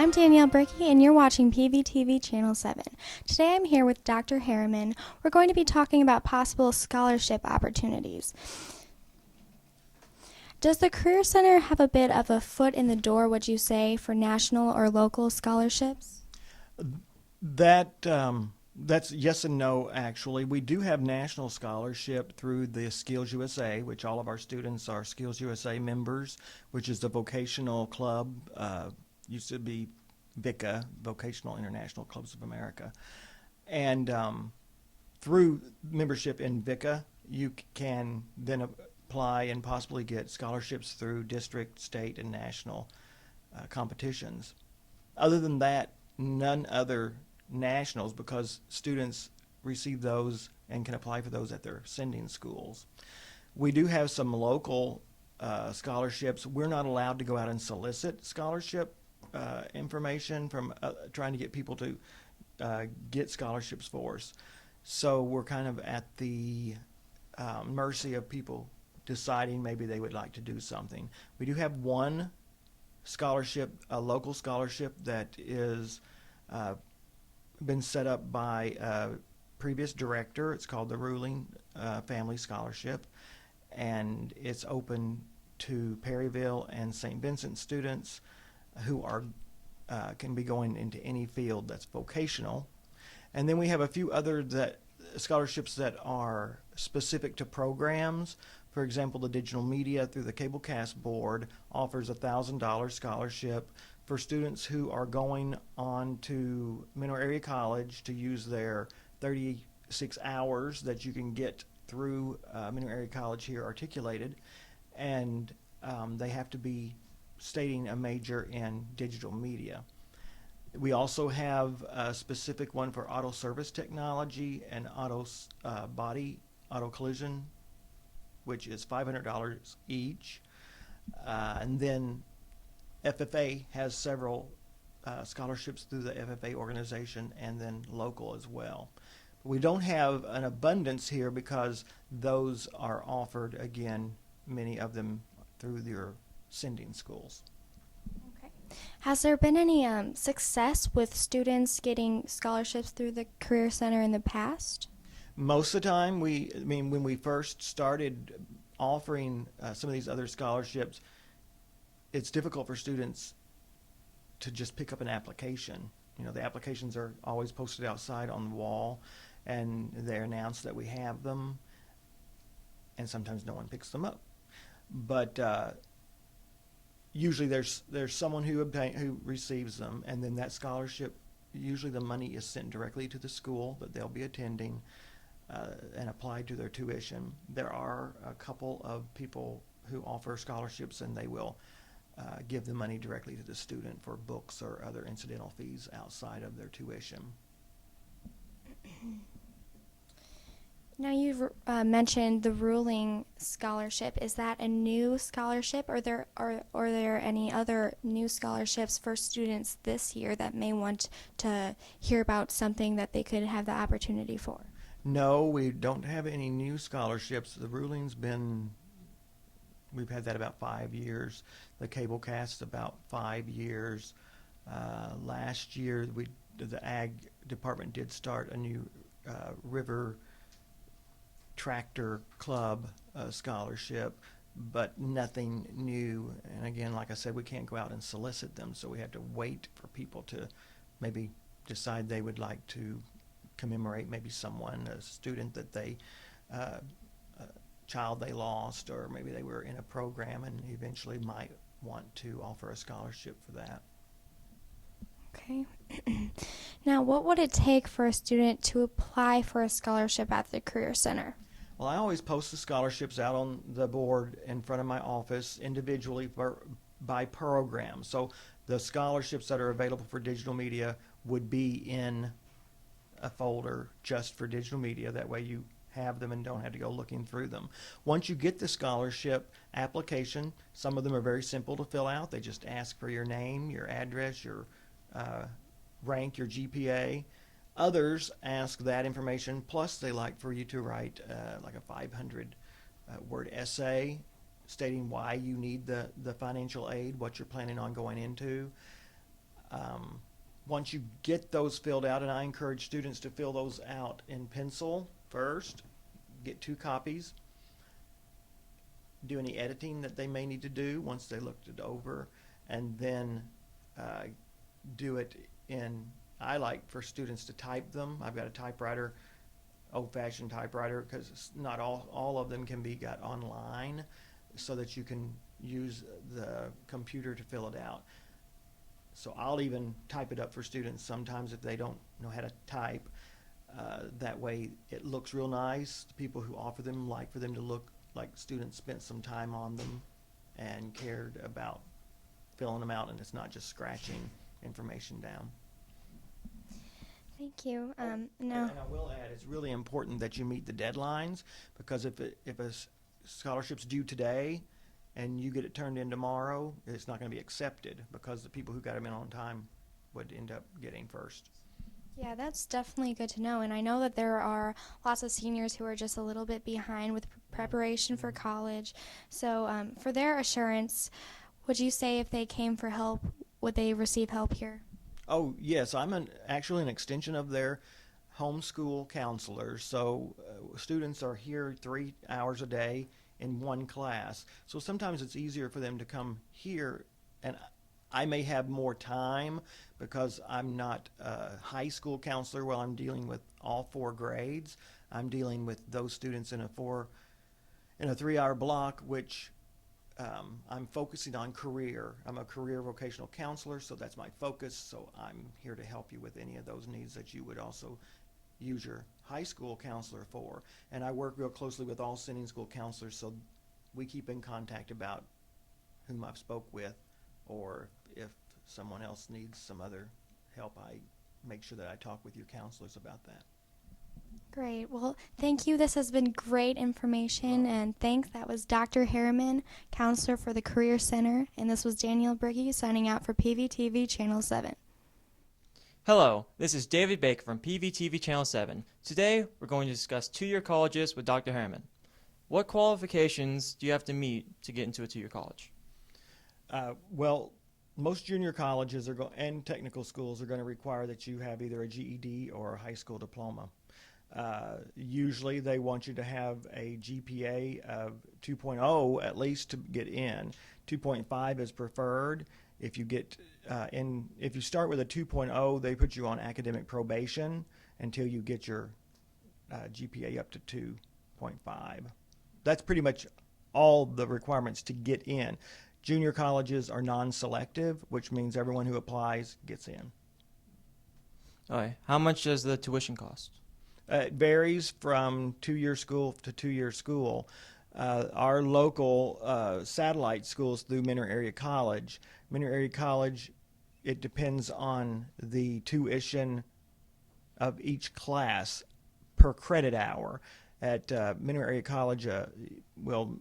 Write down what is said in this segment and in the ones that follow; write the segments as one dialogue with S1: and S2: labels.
S1: I'm Danielle Brickey, and you're watching PVTV Channel 7. Today I'm here with Dr. Harriman. We're going to be talking about possible scholarship opportunities. Does the Career Center have a bit of a foot in the door, would you say, for national or local scholarships?
S2: That's yes and no, actually. We do have national scholarship through the Skills USA, which all of our students are Skills USA members, which is the vocational club, used to be VICA, Vocational International Clubs of America. And through membership in VICA, you can then apply and possibly get scholarships through district, state, and national competitions. Other than that, none other nationals, because students receive those and can apply for those at their sending schools. We do have some local scholarships. We're not allowed to go out and solicit scholarship information from trying to get people to get scholarships for us. So we're kind of at the mercy of people deciding maybe they would like to do something. We do have one scholarship, a local scholarship that is been set up by a previous director. It's called the Ruling Family Scholarship, and it's open to Perryville and St. Vincent students who are can be going into any field that's vocational. And then we have a few other scholarships that are specific to programs. For example, the digital media through the Cablecast board offers a $1,000 scholarship for students who are going on to Mineral Area College to use their 36 hours that you can get through Mineral Area College here articulated, and they have to be stating a major in digital media. We also have a specific one for auto service technology and auto collision, which is $500 each. And then FFA has several scholarships through the FFA organization, and then local as well. We don't have an abundance here because those are offered, again, many of them through your sending schools.
S1: Okay. Has there been any success with students getting scholarships through the Career Center in the past?
S2: Most of the time, when we first started offering some of these other scholarships, it's difficult for students to just pick up an application. You know, the applications are always posted outside on the wall, and they're announced that we have them, and sometimes no one picks them up. But usually there's someone who receives them, and then that scholarship, usually the money is sent directly to the school that they'll be attending and applied to their tuition. There are a couple of people who offer scholarships, and they will give the money directly to the student for books or other incidental fees outside of their tuition.
S1: Now you've mentioned the Ruling Scholarship. Is that a new scholarship, or are there any other new scholarships for students this year that may want to hear about something that they could have the opportunity for?
S2: No, we don't have any new scholarships. The Ruling's we've had that about 5 years. The Cablecast about 5 years. Last year, the Ag Department did start a new river tractor club scholarship, but nothing new. And again, like I said, we can't go out and solicit them, so we have to wait for people to maybe decide they would like to commemorate maybe someone, a student that they child they lost, or maybe they were in a program and eventually might want to offer a scholarship for that.
S1: Okay. Now, what would it take for a student to apply for a scholarship at the Career Center?
S2: Well, I always post the scholarships out on the board in front of my office individually by program. So the scholarships that are available for digital media would be in a folder just for digital media. That way you have them and don't have to go looking through them. Once you get the scholarship application, some of them are very simple to fill out. They just ask for your name, your address, your rank, your GPA. Others ask that information, plus they like for you to write like a 500 word essay stating why you need the financial aid, what you're planning on going into. Um, Once you get those filled out, and I encourage students to fill those out in pencil first, get 2 copies, do any editing that they may need to do once they looked it over, and then uh, do it in, I like for students to type them. I've got a typewriter, old-fashioned typewriter, because not all of them can be got online, so that you can use the computer to fill it out. So I'll even type it up for students sometimes if they don't know how to type. That way it looks real nice. The people who offer them like for them to look like students spent some time on them and cared about filling them out, and it's not just scratching information down.
S1: Thank you.
S2: And I will add, it's really important that you meet the deadlines, because if a scholarship's due today and you get it turned in tomorrow, it's not going to be accepted, because the people who got them in on time would end up getting first.
S1: Yeah, that's definitely good to know. And I know that there are lots of seniors who are just a little bit behind with preparation for college. So, for their assurance, would you say if they came for help, would they receive help here?
S2: Oh, yes, actually an extension of their homeschool counselors. So students are here 3 hours a day in one class. So sometimes it's easier for them to come here, and I may have more time because I'm not a high school counselor while I'm dealing with all 4 grades. I'm dealing with those students in a 3-hour block, which I'm focusing on career. I'm a career vocational counselor, so that's my focus. So I'm here to help you with any of those needs that you would also use your high school counselor for. And I work real closely with all sending school counselors, so we keep in contact about whom I've spoke with, or if someone else needs some other help, I make sure that I talk with your counselors about that.
S1: Great. Well, thank you. This has been great information, and thanks. That was Dr. Harriman, counselor for the Career Center, and this was Danielle Briggy signing out for PVTV Channel 7.
S3: Hello, this is David Baker from PVTV Channel 7. Today, we're going to discuss two-year colleges with Dr. Harriman. What qualifications do you have to meet to get into a two-year college?
S2: Well, most junior colleges and technical schools are going to require that you have either a GED or a high school diploma. Usually they want you to have a GPA of 2.0 at least to get in. 2.5 is preferred. If you get if you start with a 2.0, they put you on academic probation until you get your GPA up to 2.5. That's pretty much all the requirements to get in. Junior colleges are non-selective, which means everyone who applies gets in.
S3: All right. How much does the tuition cost?
S2: It varies from two-year school to two-year school. Our local satellite schools through Mentor Area College. Mentor Area College, it depends on the tuition of each class per credit hour. At Mentor Area College, we'll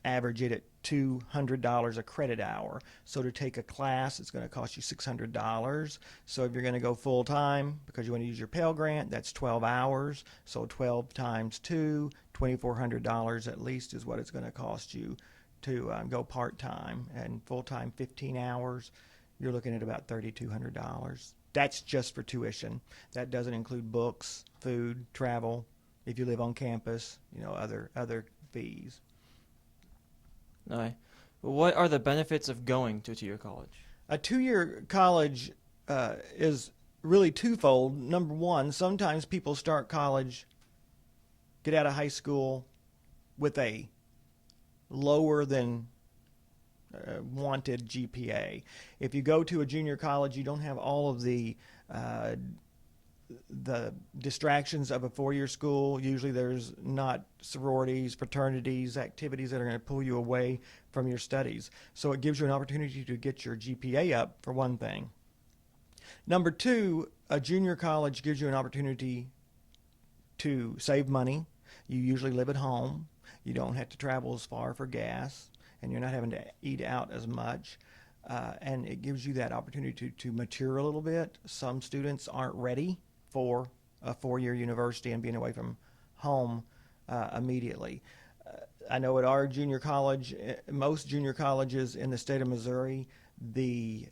S2: average it at $200 a credit hour. So to take a class, it's going to cost you $600. So if you're going to go full time because you want to use your Pell Grant, that's 12 hours. So 12 times 2, $2,400 at least is what it's going to cost you to go part time. And full time, 15 hours, you're looking at about $3,200. That's just for tuition. That doesn't include books, food, travel, if you live on campus, other fees.
S3: All right. What are the benefits of going to a two-year college?
S2: A two-year college is really twofold. Number one, sometimes people start college, get out of high school with a lower than wanted GPA. If you go to a junior college, you don't have all of the distractions of a four-year school. Usually there's not sororities, fraternities, activities that are going to pull you away from your studies. So it gives you an opportunity to get your GPA up, for one thing. Number two, a junior college gives you an opportunity to save money. You usually live at home. You don't have to travel as far for gas, and you're not having to eat out as much. And it gives you that opportunity to mature a little bit. Some students aren't ready for a four-year university and being away from home immediately. I know at our junior college, most junior colleges in the state of Missouri, the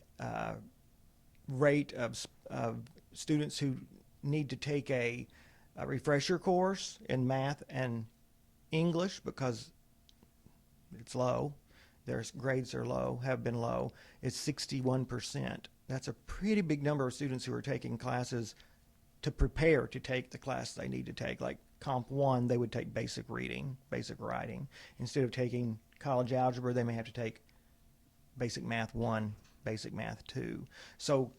S2: rate of students who need to take a refresher course in math and English because it's low. Their grades are low, have been low. It's 61%. That's a pretty big number of students who are taking classes to prepare to take the class they need to take. Like Comp 1, they would take basic reading, basic writing. Instead of taking college algebra, they may have to take basic math 1, basic math 2. So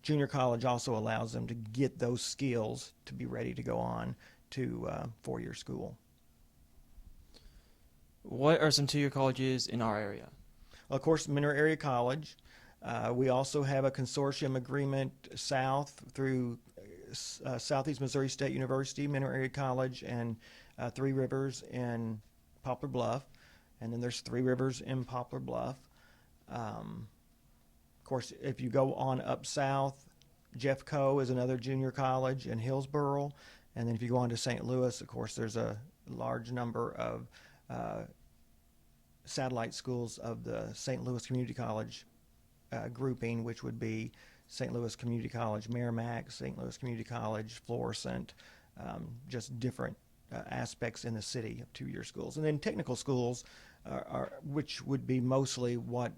S2: junior college also allows them to get those skills to be ready to go on to four-year school.
S3: What are some two-year colleges in our area?
S2: Of course, Mineral Area College. We also have a consortium agreement south through Southeast Missouri State University, Mineral Area College, and Three Rivers in Poplar Bluff. And then there's Three Rivers in Poplar Bluff. Of course, if you go on up south, Jeffco is another junior college in Hillsboro. And then if you go on to St. Louis, of course, there's a large number of satellite schools of the St. Louis Community College grouping, which would be St. Louis Community College, Merrimack, St. Louis Community College, Florissant, just different aspects in the city of two-year schools. And then technical schools, which would be mostly what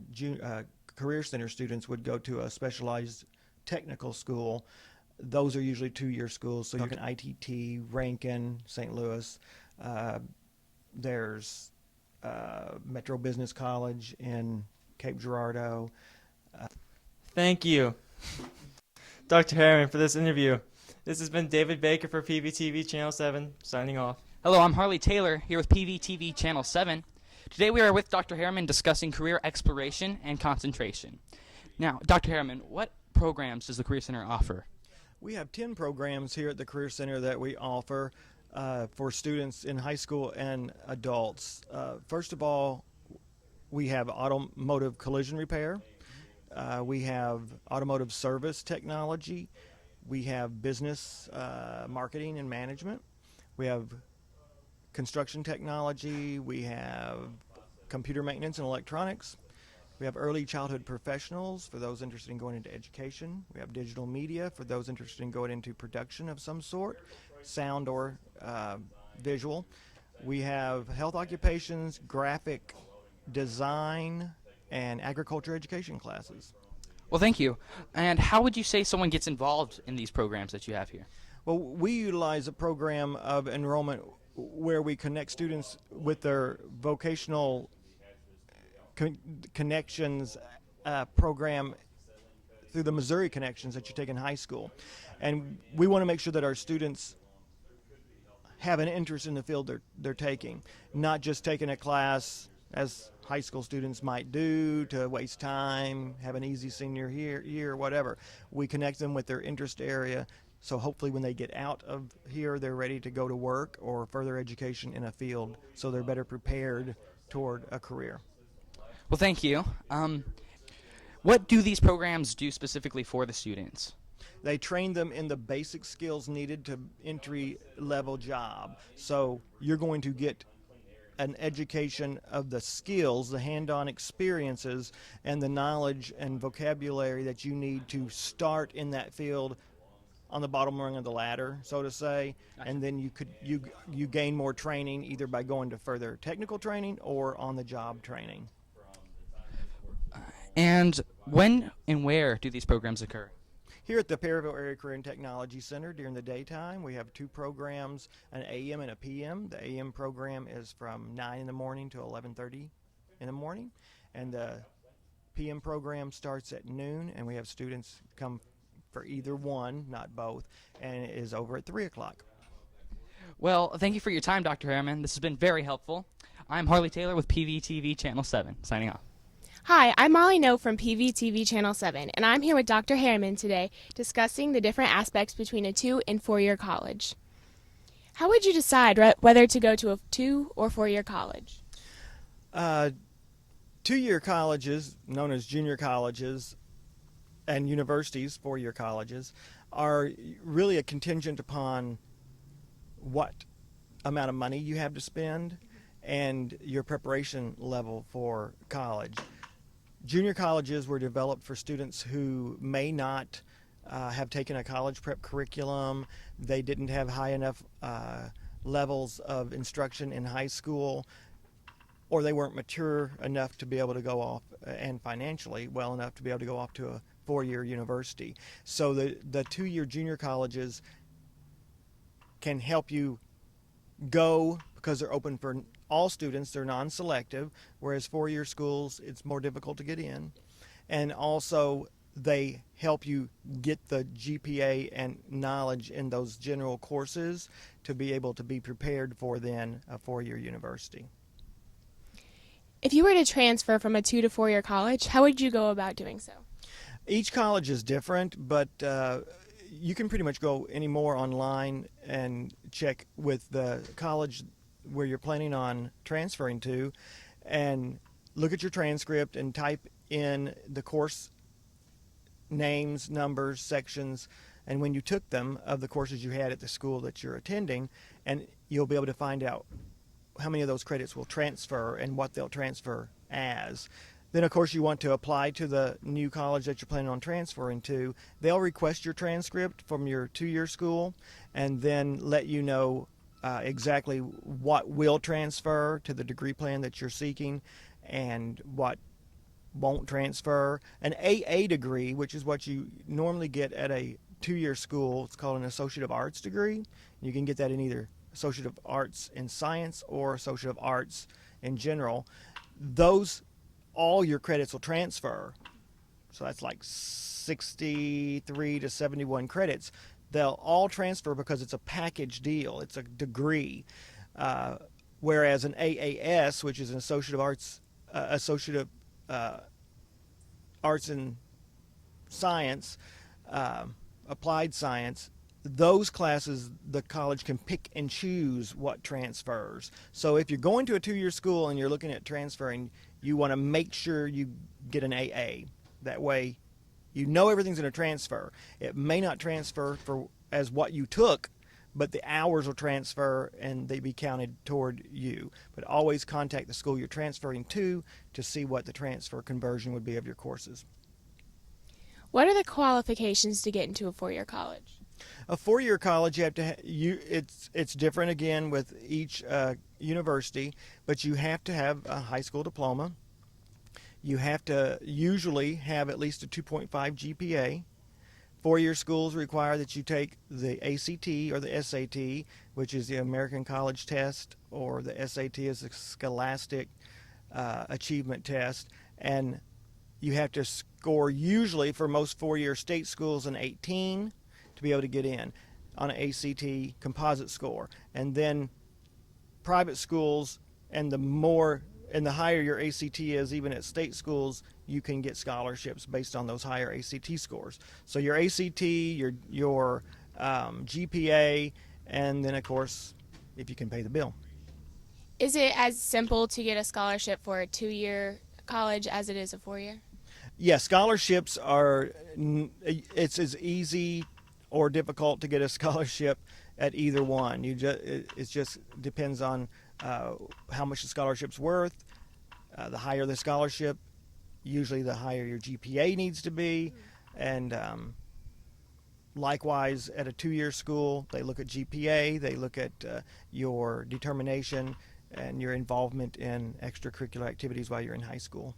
S2: Career Center students would go to a specialized technical school. Those are usually two-year schools, so you can ITT, Rankin, St. Louis. There's Metro Business College in Cape Girardeau.
S3: Thank you, Dr. Harriman, for this interview. This has been David Baker for PVTV Channel 7, signing off.
S4: Hello, I'm Harley Taylor here with PVTV Channel 7. Today we are with Dr. Harriman discussing career exploration and concentration. Now, Dr. Harriman, what programs does the Career Center offer?
S2: We have 10 programs here at the Career Center that we offer for students in high school and adults. First of all, we have automotive collision repair. We have automotive service technology. We have business marketing and management. We have construction technology. We have computer maintenance and electronics. We have early childhood professionals for those interested in going into education. We have digital media for those interested in going into production of some sort, sound or visual. We have health occupations, graphic design, and agriculture education classes.
S4: Well, thank you. And how would you say someone gets involved in these programs that you have here?
S2: Well, we utilize a program of enrollment where we connect students with their vocational connections program through the Missouri Connections that you take in high school. And we want to make sure that our students have an interest in the field they're taking, not just taking a class as high school students might do to waste time, have an easy senior year, or whatever. We connect them with their interest area, so hopefully when they get out of here, they're ready to go to work or further education in a field, so they're better prepared toward a career.
S4: Well, thank you. What do these programs do specifically for the students?
S2: They train them in the basic skills needed to entry-level job. So you're going to get an education of the skills, the hand-on experiences, and the knowledge and vocabulary that you need to start in that field on the bottom rung of the ladder, so to say. And then you gain more training either by going to further technical training or on-the-job training.
S4: And when and where do these programs occur?
S2: Here at the Perryville Area Career and Technology Center during the daytime, we have two programs, an AM and a PM. The AM program is from 9 in the morning to 11:30 in the morning, and the PM program starts at noon, and we have students come for either one, not both, and it is over at 3 o'clock.
S4: Well, thank you for your time, Dr. Harriman. This has been very helpful. I'm Harley Taylor with PVTV Channel 7, signing off.
S5: Hi, I'm Molly No from PVTV Channel 7, and I'm here with Dr. Harriman today discussing the different aspects between a 2- and 4-year college. How would you decide whether to go to a 2- or 4-year college?
S2: 2-year colleges, known as junior colleges, and universities, 4-year colleges, are really a contingent upon what amount of money you have to spend and your preparation level for college. Junior colleges were developed for students who may not have taken a college prep curriculum. They didn't have high enough levels of instruction in high school, or they weren't mature enough to be able to go off and financially well enough to be able to go off to a 4-year university. So the 2-year junior colleges can help you go because they're open for all students. They're non-selective, whereas 4-year schools, it's more difficult to get in. And also they help you get the GPA and knowledge in those general courses to be able to be prepared for then a 4-year university.
S5: If you were to transfer from a 2 to 4 year college, how would you go about doing so?
S2: Each college is different, but you can pretty much go any more online and check with the college where you're planning on transferring to and look at your transcript and type in the course names, numbers, sections, and when you took them of the courses you had at the school that you're attending, and you'll be able to find out how many of those credits will transfer and what they'll transfer as. Then, of course, you want to apply to the new college that you're planning on transferring to. They'll request your transcript from your 2-year school and then let you know exactly what will transfer to the degree plan that you're seeking and what won't transfer. An AA degree, which is what you normally get at a 2-year school, it's called an Associate of Arts degree. You can get that in either Associate of Arts in Science or Associate of Arts in general. Those, all your credits will transfer. So that's like 63 to 71 credits. They'll all transfer because it's a package deal. It's a degree. Whereas an AAS, which is an Associate of Arts, Arts in Science, Applied Science, those classes the college can pick and choose what transfers. So if you're going to a 2-year school and you're looking at transferring, you want to make sure you get an AA. That way you know everything's going to transfer. It may not transfer for as what you took, but the hours will transfer and they be counted toward you. But always contact the school you're transferring to see what the transfer conversion would be of your courses.
S5: What are the qualifications to get into a 4-year college?
S2: A 4-year college, you have to it's different again with each university, but you have to have a high school diploma. You have to usually have at least a 2.5 GPA. 4-year schools require that you take the ACT or the SAT, which is the American College Test, or the SAT is the Scholastic Achievement Test, and you have to score usually for most 4-year state schools an 18 to be able to get in on an ACT composite score. And then private schools, and the higher your ACT is, even at state schools, you can get scholarships based on those higher ACT scores. So your ACT, your GPA, and then of course if you can pay the bill.
S5: Is it as simple to get a scholarship for a 2-year college as it is a 4-year?
S2: Yeah, scholarships are, it's as easy or difficult to get a scholarship at either one. It just depends on how much the scholarship's worth. The higher the scholarship, usually the higher your GPA needs to be. And likewise, at a 2-year school, they look at GPA, they look at your determination and your involvement in extracurricular activities while you're in high school.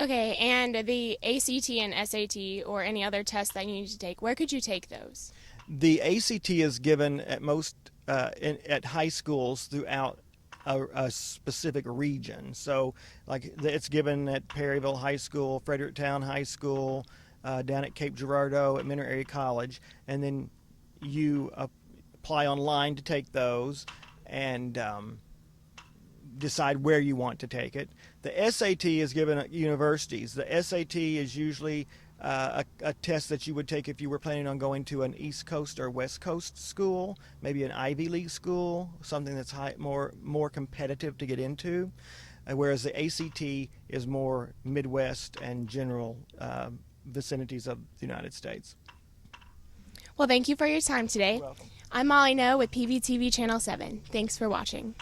S5: Okay, and the ACT and SAT or any other tests that you need to take, where could you take those?
S2: The ACT is given at most at high schools throughout a specific region. So, like it's given at Perryville High School, Fredericktown High School, down at Cape Girardeau at Mentor Area College, and then you apply online to take those and decide where you want to take it. The SAT is given at universities. The SAT is usually a test that you would take if you were planning on going to an East Coast or West Coast school, maybe an Ivy League school, something that's more competitive to get into, whereas the ACT is more Midwest and general vicinities of the United States.
S5: Well, thank you for your time today.
S2: You're welcome.
S5: I'm Molly No with PVTV Channel 7. Thanks for watching.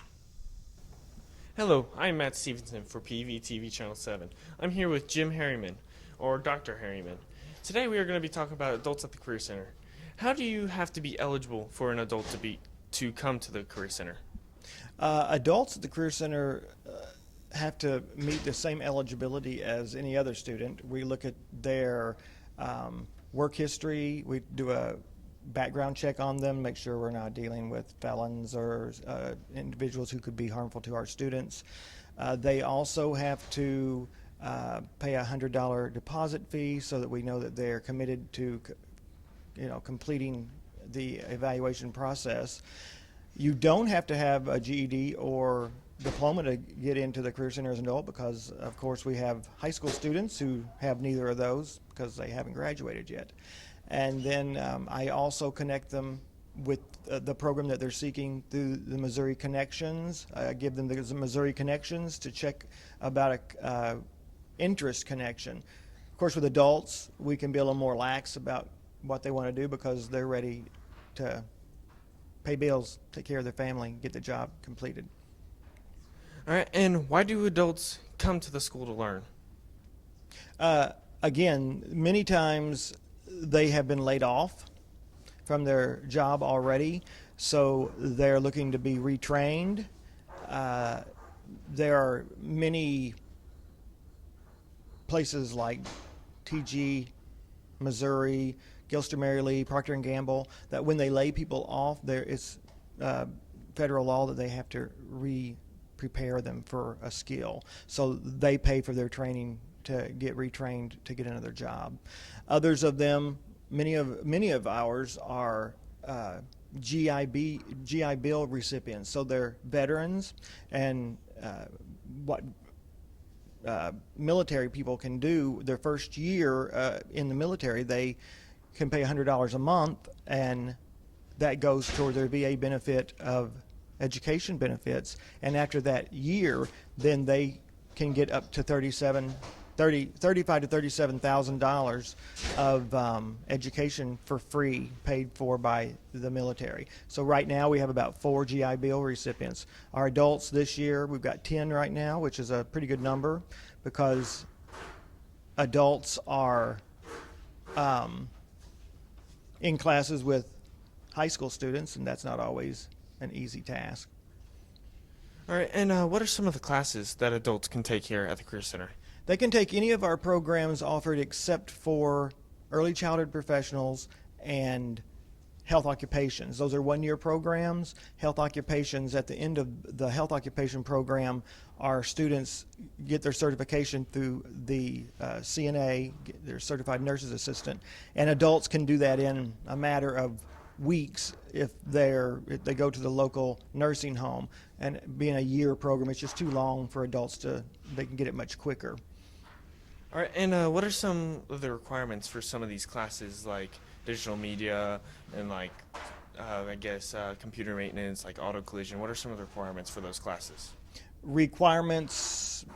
S6: Hello, I'm Matt Stevenson for PVTV Channel 7. I'm here with Jim Harryman, or Dr. Harryman. Today we are going to be talking about adults at the Career Center. How do you have to be eligible for an adult to come to the Career Center?
S2: Adults at the Career Center have to meet the same eligibility as any other student. We look at their work history. We do a background check on them, make sure we're not dealing with felons or individuals who could be harmful to our students. They also have to pay a $100 deposit fee so that we know that they're committed to completing the evaluation process. You don't have to have a GED or diploma to get into the Career Center as an adult because, of course, we have high school students who have neither of those because they haven't graduated yet. And then I also connect them with the program that they're seeking through the Missouri Connections. I give them the Missouri Connections to check about a interest connection. Of course, with adults, we can be a little more lax about what they want to do because they're ready to pay bills, take care of their family, get the job completed.
S6: All right, and why do adults come to the school to learn?
S2: Again, many times they have been laid off from their job already, so they're looking to be retrained. There are many places like TG, Missouri, Gilster Mary Lee, Procter & Gamble, that when they lay people off, there is federal law that they have to prepare them for a skill. So they pay for their training to get retrained to get another job. Others of them, many of ours are GI Bill recipients. So they're veterans, and what military people can do their first year in the military, they can pay $100 a month, and that goes toward their VA benefit of education benefits. And after that year, then they can get up to $35,000 to $37,000 of education for free, paid for by the military. So right now we have about 4 GI Bill recipients. Our adults this year, we've got 10 right now, which is a pretty good number because adults are in classes with high school students, and that's not always an easy task.
S6: All right, and what are some of the classes that adults can take here at the Career Center?
S2: They can take any of our programs offered except for early childhood professionals and health occupations. Those are one-year programs. Health occupations, at the end of the health occupation program, our students get their certification through the CNA, get their certified nurse's assistant, and adults can do that in a matter of weeks if they go to the local nursing home. And being a year program, it's just too long for adults they can get it much quicker.
S6: All right, and what are some of the requirements for some of these classes, like digital media and like, I guess, computer maintenance, like auto collision? What are some of the requirements for those classes?
S2: Requirements,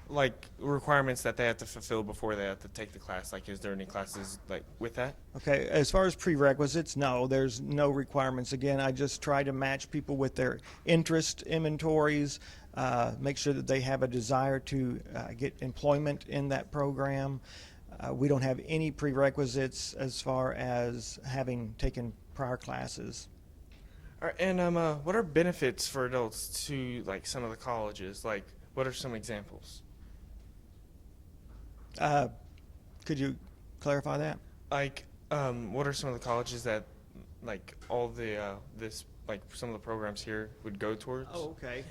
S6: Like requirements that they have to fulfill before they have to take the class. Like, is there any classes like with that?
S2: okay, as far as prerequisites, no, there's no requirements. Again, I just try to match people with their interest inventories, make sure that they have a desire to get employment in that program. We don't have any prerequisites as far as having taken prior classes.
S6: All right, and what are benefits for adults to like some of the colleges? Like, what are some examples?
S2: Could you clarify that?
S6: Like, what are some of the colleges that, like, all the some of the programs here would go towards?
S2: Oh, okay.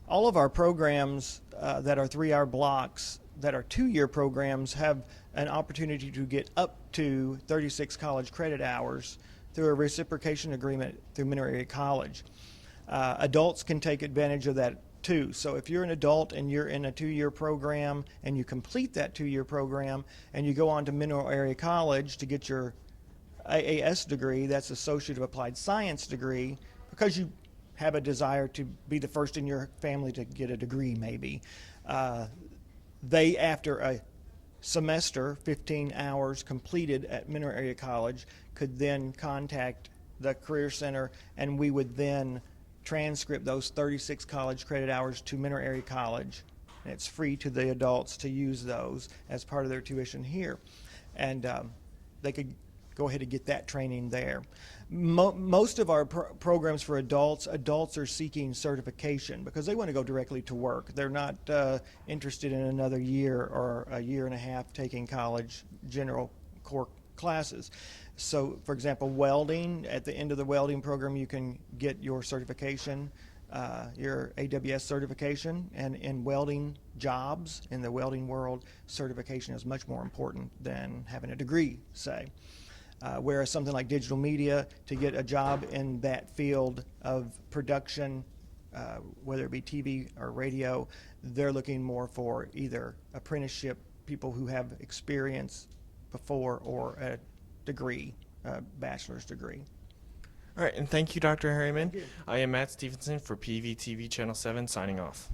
S2: All of our programs that are 3-hour blocks, that are 2-year programs, have an opportunity to get up to 36 college credit hours through a reciprocation agreement through Mineral Area College. Adults can take advantage of that too. So if you're an adult and you're in a 2-year program and you complete that 2-year program and you go on to Mineral Area College to get your AAS degree, that's Associate of Applied Science degree, because you have a desire to be the first in your family to get a degree maybe. They, after a semester, 15 hours completed at Mineral Area College, could then contact the Career Center, and we would then transcript those 36 college credit hours to Mineral Area College, and it's free to the adults to use those as part of their tuition here. And they could go ahead and get that training there. Most of our programs for adults are seeking certification because they want to go directly to work. They're not interested in another year or a year and a half taking college general core classes. So, for example, welding, at the end of the welding program, you can get your certification, your AWS certification, and in welding jobs, in the welding world, certification is much more important than having a degree, say. Whereas something like digital media, to get a job in that field of production, whether it be TV or radio, they're looking more for either apprenticeship, people who have experience before, or a degree, a bachelor's degree.
S6: All right, and thank you, Dr. Harryman.
S2: Thank you.
S6: I am Matt Stevenson for PVTV Channel 7 signing off.